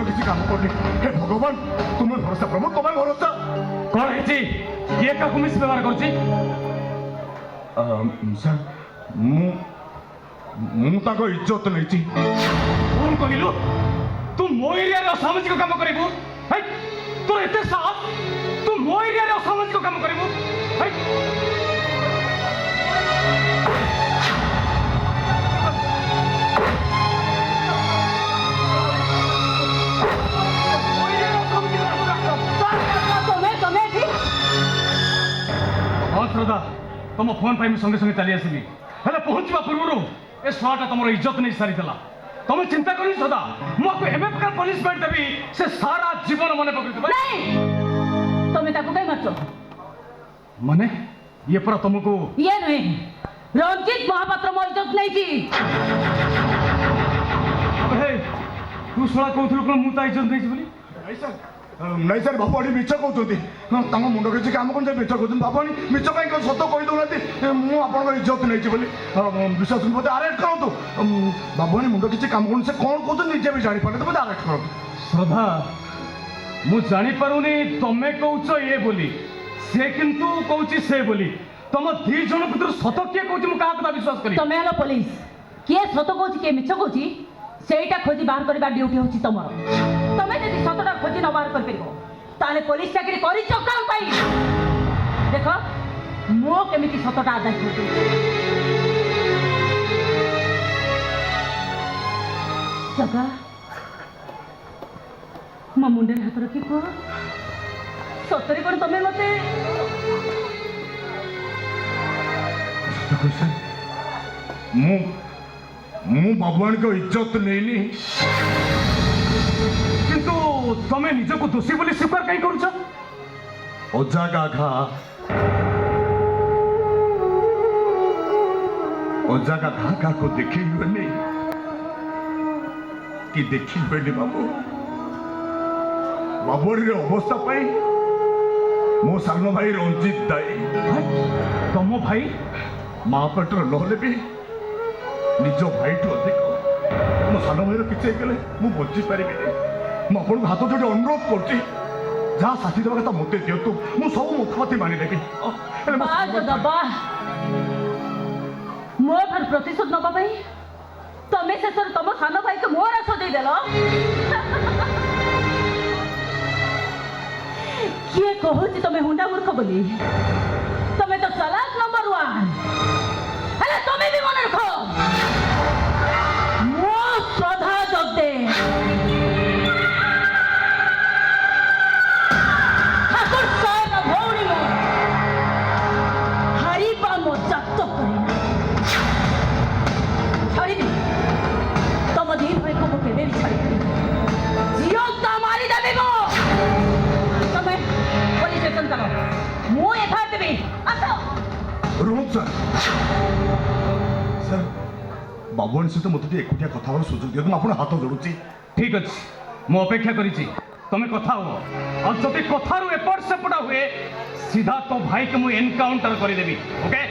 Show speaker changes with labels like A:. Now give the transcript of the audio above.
A: किसी काम करनी हे भगवान तुम्हें भरोसा प्रभु तुम्हें भरोसा
B: कौन है किए का मिस व्यवहार करछि
A: सर मु ताको इज्जत नहीं
B: कौन कहलु तू मो एरिया रे असामाजिक काम करिबु हे तोर एते साहस तू मो एरिया रे असामाजिक काम करिबु हे हाँ श्रद्धा तुम फोन पाई संगे संगे चली आसली हेल्ले पहुंचवा पूर्व ए शुआटा तुम इज्जत नहीं सारी तुम चिंता कर श्रद्धा मुझे एम प्रकार पनिशमेंट देवी से सारा जीवन मन पकड़
C: तुम्हें कहीं मारच
B: माने ये पूरा तुमको
C: ये नुहे रंजित महापात्र मो इज्जत नहीं
B: तू शोला कहूलु कौन मुझे इज्जत नहीं बोली
A: नहीं सर बापाणी मिछ कहते मुंड किसी काम कर मिछ कहते बापाणी मिछ कहीं सत कही दौना मुझे इज्जत नहीं बोली विश्वास मत आरेस्ट करूँ बापाणी मुंड किसी काम कर कौन कहते निजे भी जापारे तो मत आरेस्ट करूँ
B: श्रद्धा मु जापारुनी तमें कौच ये बोली से किंतु कौची से बोली तुम दी जन भर सत किए कौच मुझे क्या विश्वास करी
C: तुम्हें हलो पुलिस किए सत कौच किए मिछ कौच सेटा खोजी बाहर करबा ड्यूटी होची तमरो तमे जदि सतटा खोजी न बाहर कर परबो ताले पुलिस चाकरी करि चकाउ पाई देखो मो केमिति सतटा आदाय करते जगा मो मुंडे हाथ रखी को सतरे कोन तमे मते
A: मु भगवान को इज्जत नहीं
B: किंतु तमे निज को दोषी बोली स्वीकार कहीं करूछ
A: अजागा घा को देखी हुए नहीं कि देखी हुए नहीं बाबू बाबूरी अवस्था पाई मो सान भाई रंजित दाई
B: तुम भाई
A: माँ पेटर नहले भी निज भाई ठू अधिक मो सान भाई किसी गले मुझे बची पारि मुझे हाथ जोड़ी अनुरोध कर जहाँ साथी देवा कथा मत दिंतु मुझे सब मुखापाती मानिदेवी
C: मो ठार प्रतिशोध नवा तमें शेष तुम सान भाई को मोर सजेदेल किए कहूँ तुम्हें हुंडा मूर्ख बोली तुम्हें तो चलाक नंबर 1 हेले तुम्हें भी मन रख मो श्रद्धा जगदे ठाकुर साहेब भौणी मो हारिबा मो जात करेना छाड़ी तुम दिन भाई को केवे भी छाड़ी जियोता मारी देबे मो तुम्हें पुलिस स्टेशन चलो मु एफआईआर देबी आसो
A: रोहन सर बाबुआनी सहित मत एकुटिया कथा सुजोग दिखाते मुझे हाथ जोड़ुची
B: ठीक अच्छे मु अपेक्षा करी तुम कथा हो और जब कथारू एपट सेपटा हुए सीधा तो भाई के मुझे एनकाउंटर करदेवी ओके